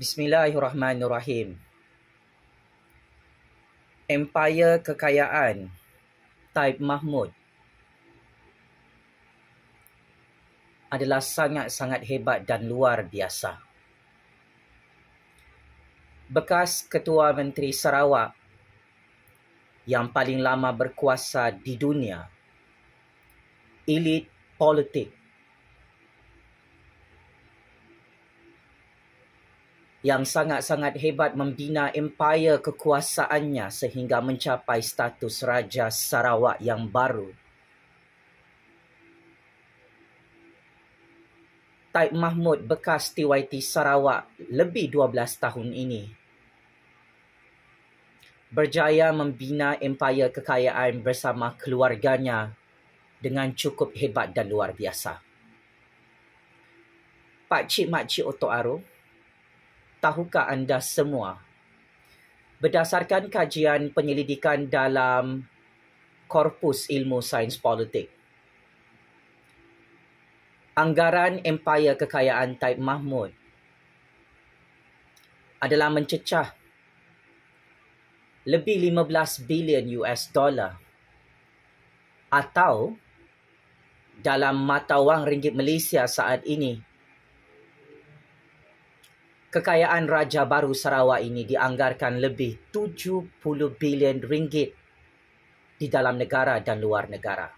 Bismillahirrahmanirrahim. Empayar kekayaan Taib Mahmud adalah sangat-sangat hebat dan luar biasa. Bekas Ketua Menteri Sarawak yang paling lama berkuasa di dunia, elit politik yang sangat-sangat hebat membina empayar kekuasaannya sehingga mencapai status Raja Sarawak yang baru. Taib Mahmud bekas TYT Sarawak lebih 12 tahun ini berjaya membina empayar kekayaan bersama keluarganya dengan cukup hebat dan luar biasa. Pakcik Makcik Otok Aro, tahukah anda semua, berdasarkan kajian penyelidikan dalam Korpus Ilmu Sains Politik, anggaran empayar kekayaan Taib Mahmud adalah mencecah lebih 15 bilion US dollar atau dalam mata wang ringgit Malaysia saat ini, kekayaan Raja Baru Sarawak ini dianggarkan lebih 70 bilion ringgit di dalam negara dan luar negara.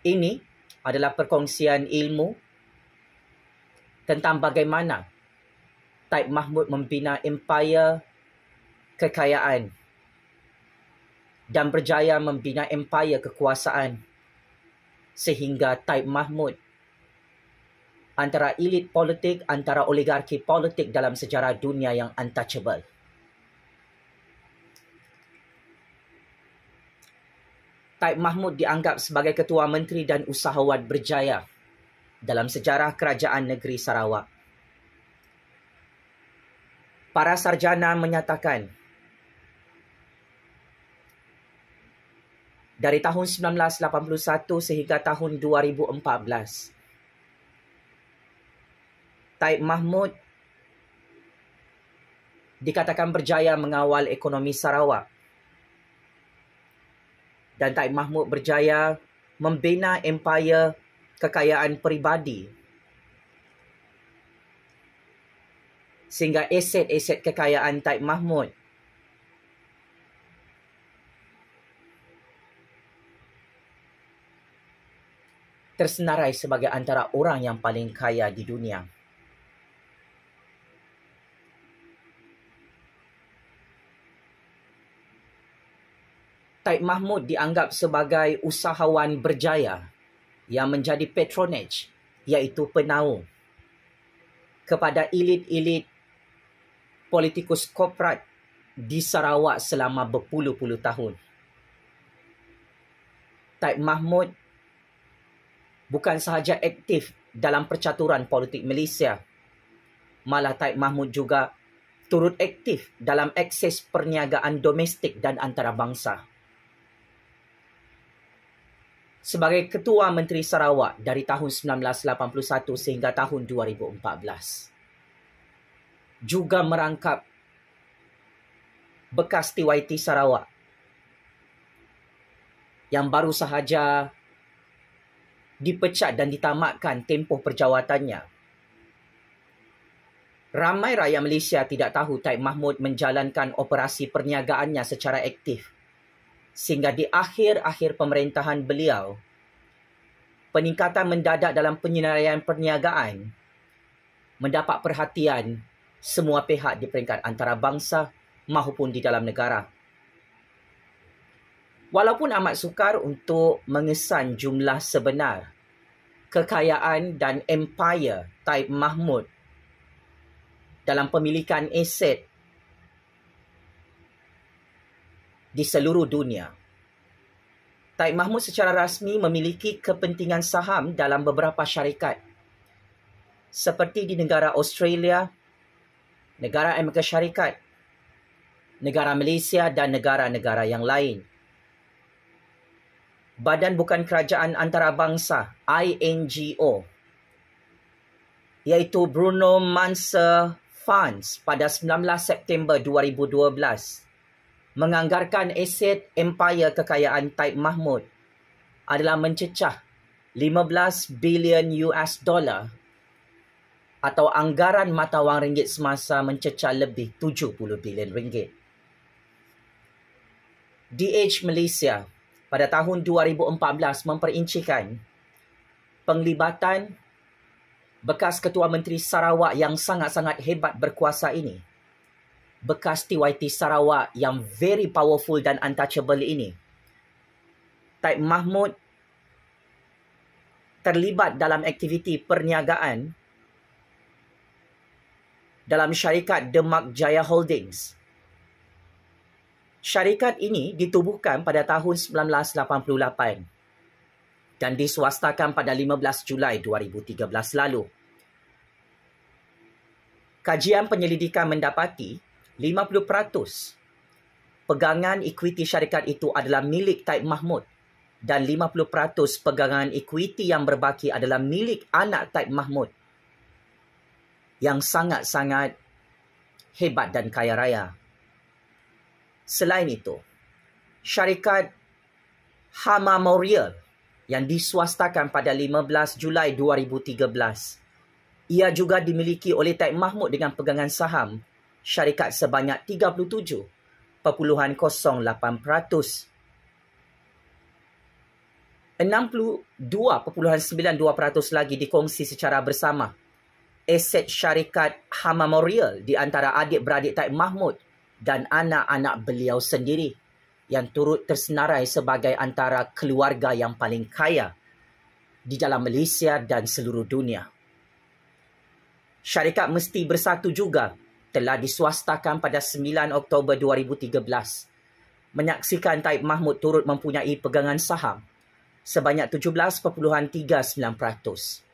Ini adalah perkongsian ilmu tentang bagaimana Taib Mahmud membina empayar kekayaan dan berjaya membina empayar kekuasaan sehingga Taib Mahmud antara elit politik, antara oligarki politik dalam sejarah dunia yang untouchable. Taib Mahmud dianggap sebagai ketua menteri dan usahawan berjaya dalam sejarah kerajaan negeri Sarawak. Para sarjana menyatakan dari tahun 1981 sehingga tahun 2014, Taib Mahmud dikatakan berjaya mengawal ekonomi Sarawak. Dan Taib Mahmud berjaya membina empayar kekayaan peribadi sehingga aset-aset kekayaan Taib Mahmud tersenarai sebagai antara orang yang paling kaya di dunia. Taib Mahmud dianggap sebagai usahawan berjaya yang menjadi patronage, iaitu penaung, kepada elit-elit politikus korporat di Sarawak selama berpuluh-puluh tahun. Taib Mahmud bukan sahaja aktif dalam percaturan politik Malaysia, malah Taib Mahmud juga turut aktif dalam akses perniagaan domestik dan antarabangsa. Sebagai Ketua Menteri Sarawak dari tahun 1981 sehingga tahun 2014, juga merangkap bekas TYT Sarawak yang baru sahaja dipecat dan ditamatkan tempoh perjawatannya. Ramai rakyat Malaysia tidak tahu Taib Mahmud menjalankan operasi perniagaannya secara aktif, sehingga di akhir-akhir pemerintahan beliau, peningkatan mendadak dalam penyelesaian perniagaan mendapat perhatian semua pihak di peringkat antarabangsa maupun di dalam negara. Walaupun amat sukar untuk mengesan jumlah sebenar kekayaan dan empayar Taib Mahmud dalam pemilikan aset di seluruh dunia, Taib Mahmud secara rasmi memiliki kepentingan saham dalam beberapa syarikat seperti di negara Australia, negara Amerika Syarikat, negara Malaysia dan negara-negara yang lain. Badan Bukan Kerajaan Antarabangsa (INGO) iaitu Bruno Manser Funds pada 19 September 2012 menganggarkan aset empire kekayaan Taib Mahmud adalah mencecah 15 bilion US dollar atau anggaran mata wang ringgit semasa mencecah lebih 70 bilion ringgit. DH Malaysia pada tahun 2014 memperincikan penglibatan bekas Ketua Menteri Sarawak yang sangat-sangat hebat berkuasa ini, bekas TYT Sarawak yang very powerful dan untouchable ini. Taib Mahmud terlibat dalam aktiviti perniagaan dalam syarikat Demak Jaya Holdings. Syarikat ini ditubuhkan pada tahun 1988 dan diswastakan pada 15 Julai 2013 lalu. Kajian penyelidikan mendapati 50% pegangan ekuiti syarikat itu adalah milik Taib Mahmud dan 50% pegangan ekuiti yang berbaki adalah milik anak Taib Mahmud yang sangat-sangat hebat dan kaya raya. Selain itu, syarikat Hama Memorial yang diswastakan pada 15 Julai 2013, ia juga dimiliki oleh Taib Mahmud dengan pegangan saham syarikat sebanyak 37.08%. 62.92% lagi dikongsi secara bersama aset syarikat Hama Memorial di antara adik-beradik Taib Mahmud dan anak-anak beliau sendiri yang turut tersenarai sebagai antara keluarga yang paling kaya di dalam Malaysia dan seluruh dunia. Syarikat Mesti Bersatu juga telah diswastakan pada 9 Oktober 2013, menyaksikan Taib Mahmud turut mempunyai pegangan saham sebanyak 17.39%.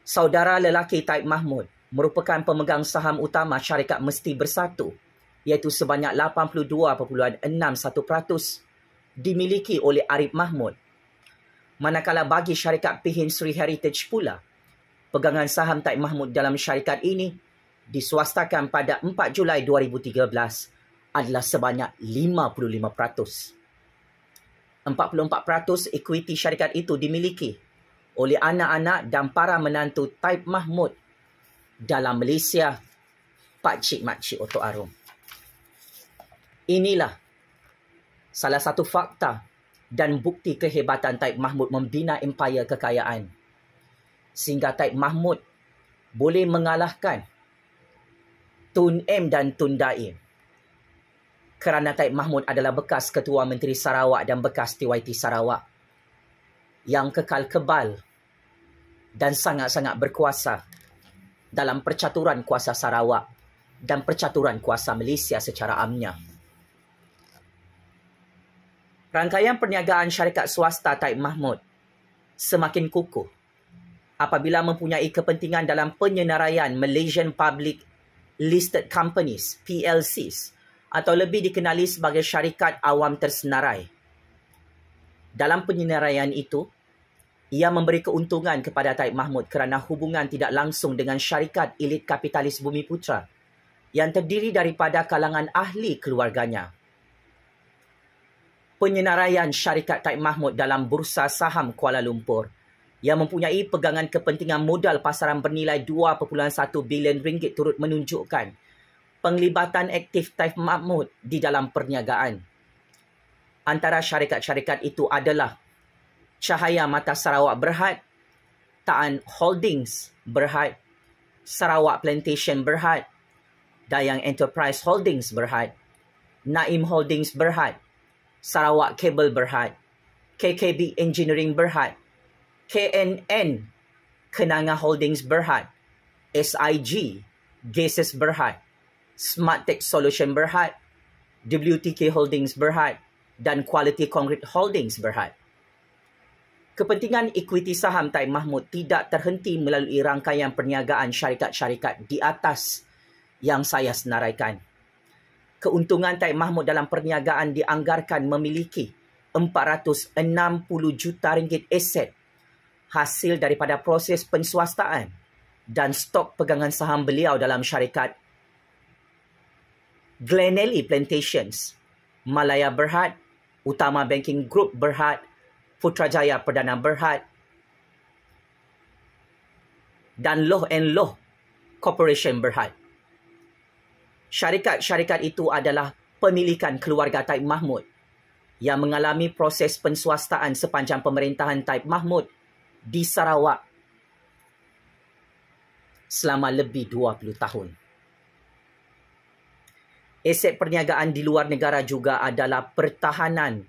Saudara lelaki Taib Mahmud merupakan pemegang saham utama syarikat Mesti Bersatu, iaitu sebanyak 82.61% dimiliki oleh Arif Mahmud. Manakala bagi syarikat Pihin Sri Heritage pula, pegangan saham Taib Mahmud dalam syarikat ini diswastakan pada 4 Julai 2013 adalah sebanyak 55%. 44% ekuiti syarikat itu dimiliki oleh anak-anak dan para menantu Taib Mahmud dalam Malaysia, pakcik-makcik Otok Arum. Inilah salah satu fakta dan bukti kehebatan Taib Mahmud membina empayar kekayaan, sehingga Taib Mahmud boleh mengalahkan Tun M dan Tun Daim. Kerana Taib Mahmud adalah bekas Ketua Menteri Sarawak dan bekas TYT Sarawak yang kekal kebal dan sangat-sangat berkuasa dalam percaturan kuasa Sarawak dan percaturan kuasa Malaysia secara amnya. Rangkaian perniagaan syarikat swasta Taib Mahmud semakin kukuh apabila mempunyai kepentingan dalam penyenaraian Malaysian Public Listed Companies, PLCs, atau lebih dikenali sebagai syarikat awam tersenarai. Dalam penyenaraian itu, ia memberi keuntungan kepada Taib Mahmud kerana hubungan tidak langsung dengan syarikat elit kapitalis Bumiputra yang terdiri daripada kalangan ahli keluarganya. Penyenaraian syarikat Taib Mahmud dalam Bursa Saham Kuala Lumpur yang mempunyai pegangan kepentingan modal pasaran bernilai 2.1 bilion ringgit turut menunjukkan penglibatan aktif Taib Mahmud di dalam perniagaan. Antara syarikat-syarikat itu adalah Cahaya Mata Sarawak Berhad, Taan Holdings Berhad, Sarawak Plantation Berhad, Dayang Enterprise Holdings Berhad, Naim Holdings Berhad, Sarawak Cable Berhad, KKB Engineering Berhad, KNN Kenanga Holdings Berhad, SIG Gases Berhad, Smart Tech Solution Berhad, WTK Holdings Berhad, dan Quality Concrete Holdings Berhad. Kepentingan ekuiti saham Taib Mahmud tidak terhenti melalui rangkaian perniagaan syarikat-syarikat di atas yang saya senaraikan. Keuntungan Taib Mahmud dalam perniagaan dianggarkan memiliki 460 juta ringgit aset hasil daripada proses penswastaan dan stok pegangan saham beliau dalam syarikat Glenelly Plantations, Malaya Berhad, Utama Banking Group Berhad, Putrajaya Perdana Berhad, dan Loh and Loh Corporation Berhad. Syarikat-syarikat itu adalah pemilikan keluarga Taib Mahmud yang mengalami proses penswastaan sepanjang pemerintahan Taib Mahmud di Sarawak selama lebih 20 tahun. Aset perniagaan di luar negara juga adalah pertahanan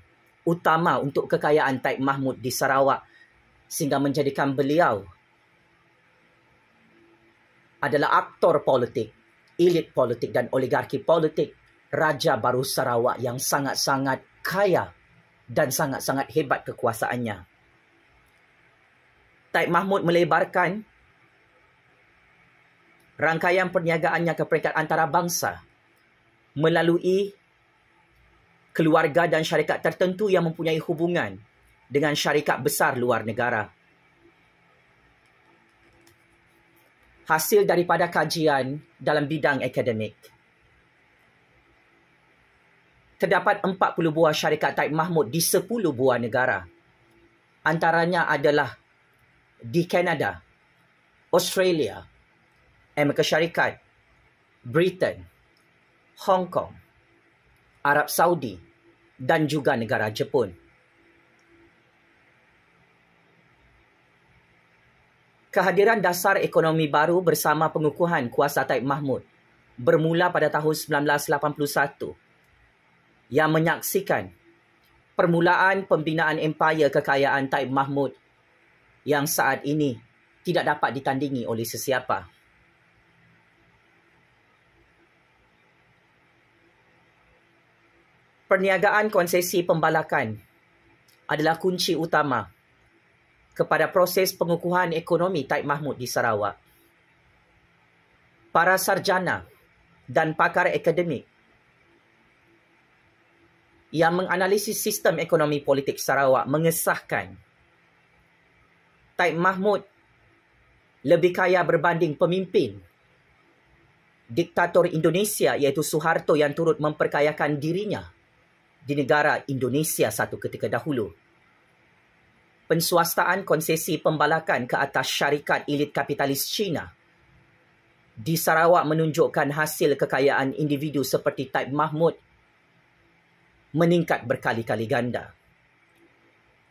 utama untuk kekayaan Taib Mahmud di Sarawak, sehingga menjadikan beliau adalah aktor politik, elit politik dan oligarki politik, Raja Baru Sarawak yang sangat-sangat kaya dan sangat-sangat hebat kekuasaannya. Taib Mahmud melebarkan rangkaian perniagaannya ke peringkat antarabangsa melalui keluarga dan syarikat tertentu yang mempunyai hubungan dengan syarikat besar luar negara. Hasil daripada kajian dalam bidang akademik, terdapat 40 buah syarikat Taib Mahmud di 10 buah negara. Antaranya adalah di Kanada, Australia, Amerika Syarikat, Britain, Hong Kong, Arab Saudi dan juga negara Jepun. Kehadiran dasar ekonomi baru bersama pengukuhan kuasa Taib Mahmud bermula pada tahun 1981 yang menyaksikan permulaan pembinaan empayar kekayaan Taib Mahmud yang saat ini tidak dapat ditandingi oleh sesiapa. Perniagaan konsesi pembalakan adalah kunci utama kepada proses pengukuhan ekonomi Taib Mahmud di Sarawak. Para sarjana dan pakar akademik yang menganalisis sistem ekonomi politik Sarawak mengesahkan Taib Mahmud lebih kaya berbanding pemimpin diktator Indonesia iaitu Suharto yang turut memperkayakan dirinya di negara Indonesia satu ketika dahulu. Penswastaan konsesi pembalakan ke atas syarikat elit kapitalis Cina di Sarawak menunjukkan hasil kekayaan individu seperti Taib Mahmud meningkat berkali-kali ganda.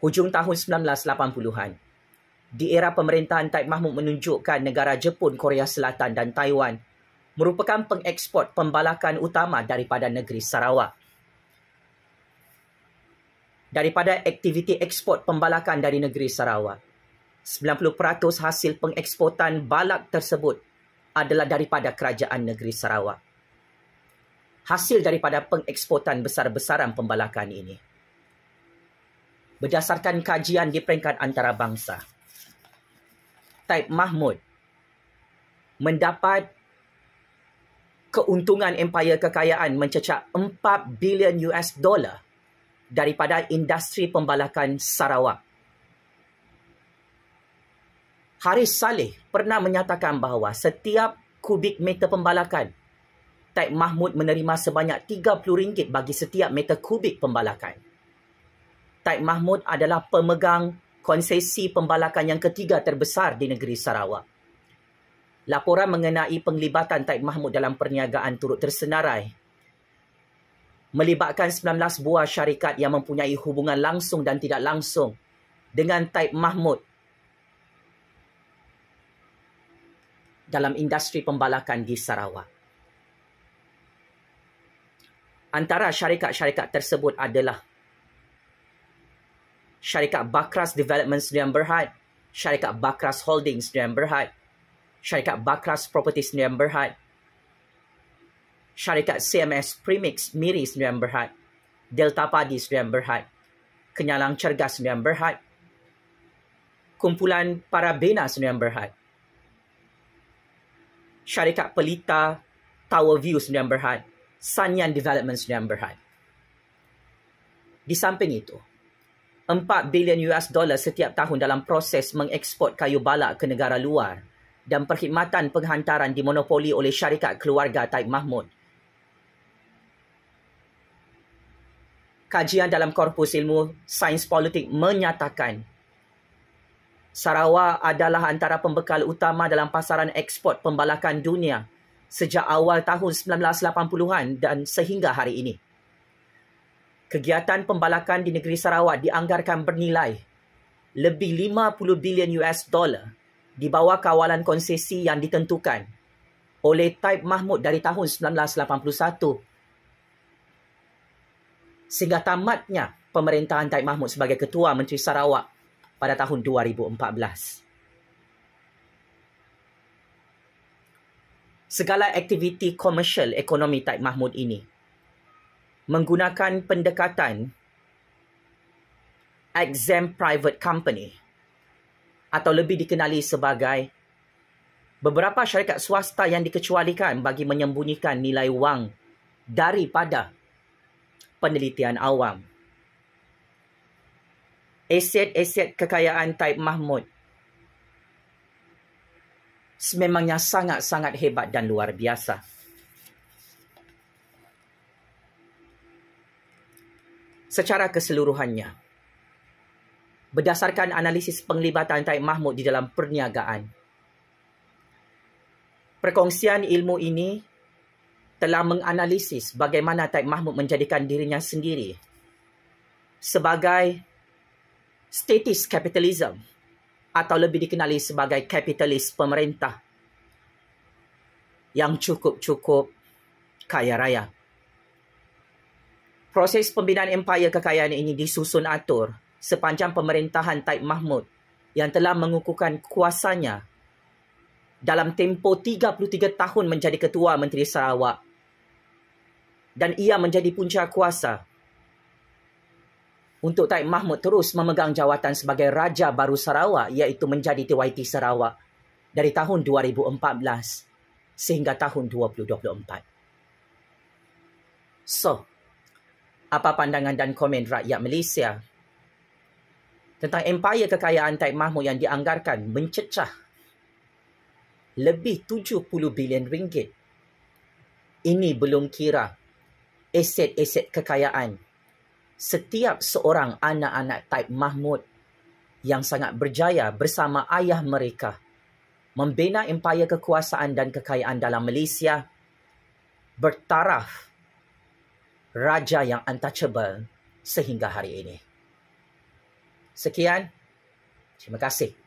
Hujung tahun 1980-an, di era pemerintahan Taib Mahmud menunjukkan negara Jepun, Korea Selatan dan Taiwan merupakan pengeksport pembalakan utama daripada negeri Sarawak. Daripada aktiviti ekspor pembalakan dari negeri Sarawak, 90% hasil pengeksportan balak tersebut adalah daripada kerajaan negeri Sarawak. Hasil daripada pengeksportan besar-besaran pembalakan ini, berdasarkan kajian di peringkat antarabangsa, Taib Mahmud mendapat keuntungan empayar kekayaan mencecah $4 bilion daripada industri pembalakan Sarawak. Haris Saleh pernah menyatakan bahawa setiap kubik meter pembalakan, Taib Mahmud menerima sebanyak RM30 bagi setiap meter kubik pembalakan. Taib Mahmud adalah pemegang konsesi pembalakan yang ketiga terbesar di negeri Sarawak. Laporan mengenai penglibatan Taib Mahmud dalam perniagaan turut tersenarai, melibatkan 19 buah syarikat yang mempunyai hubungan langsung dan tidak langsung dengan Taib Mahmud dalam industri pembalakan di Sarawak. Antara syarikat-syarikat tersebut adalah syarikat Bakras Development Sdn Berhad, syarikat Bakras Holdings Sdn Berhad, syarikat Bakras Properties Sdn Berhad, syarikat CMS Premix Miri Sdn Berhad, Delta Padi Sdn Berhad, Kenyalang Cergas Sdn Berhad, Kumpulan Parabena Sdn Berhad, syarikat Pelita Tower View Sdn Berhad, Sanyan Development Sdn Berhad. Di samping itu, $4 bilion setiap tahun dalam proses mengeksport kayu balak ke negara luar dan perkhidmatan penghantaran dimonopoli oleh syarikat keluarga Taib Mahmud. Kajian dalam Korpus Ilmu Sains Politik menyatakan Sarawak adalah antara pembekal utama dalam pasaran ekspor pembalakan dunia sejak awal tahun 1980-an dan sehingga hari ini. Kegiatan pembalakan di negeri Sarawak dianggarkan bernilai lebih 50 bilion US dollar di bawah kawalan konsesi yang ditentukan oleh Taib Mahmud dari tahun 1981 sehingga tamatnya pemerintahan Taib Mahmud sebagai Ketua Menteri Sarawak pada tahun 2014. Segala aktiviti komersial ekonomi Taib Mahmud ini menggunakan pendekatan exempt private company atau lebih dikenali sebagai beberapa syarikat swasta yang dikecualikan bagi menyembunyikan nilai wang daripada penelitian awam. Aset-aset kekayaan Taib Mahmud sememangnya sangat-sangat hebat dan luar biasa. Secara keseluruhannya, berdasarkan analisis penglibatan Taib Mahmud di dalam perniagaan, perkongsian ilmu ini telah menganalisis bagaimana Taib Mahmud menjadikan dirinya sendiri sebagai status kapitalisme atau lebih dikenali sebagai kapitalis pemerintah yang cukup-cukup kaya raya. Proses pembinaan empayar kekayaan ini disusun atur sepanjang pemerintahan Taib Mahmud yang telah mengukuhkan kuasanya dalam tempoh 33 tahun menjadi Ketua Menteri Sarawak, dan ia menjadi punca kuasa untuk Taib Mahmud terus memegang jawatan sebagai Raja Baru Sarawak, iaitu menjadi TYT Sarawak dari tahun 2014 sehingga tahun 2024. So, apa pandangan dan komen rakyat Malaysia tentang empayar kekayaan Taib Mahmud yang dianggarkan mencecah lebih 70 bilion ringgit? Ini belum kira aset-aset kekayaan setiap seorang anak-anak Taib Mahmud yang sangat berjaya bersama ayah mereka membina empayar kekuasaan dan kekayaan dalam Malaysia bertaraf raja yang untouchable sehingga hari ini. Sekian, terima kasih.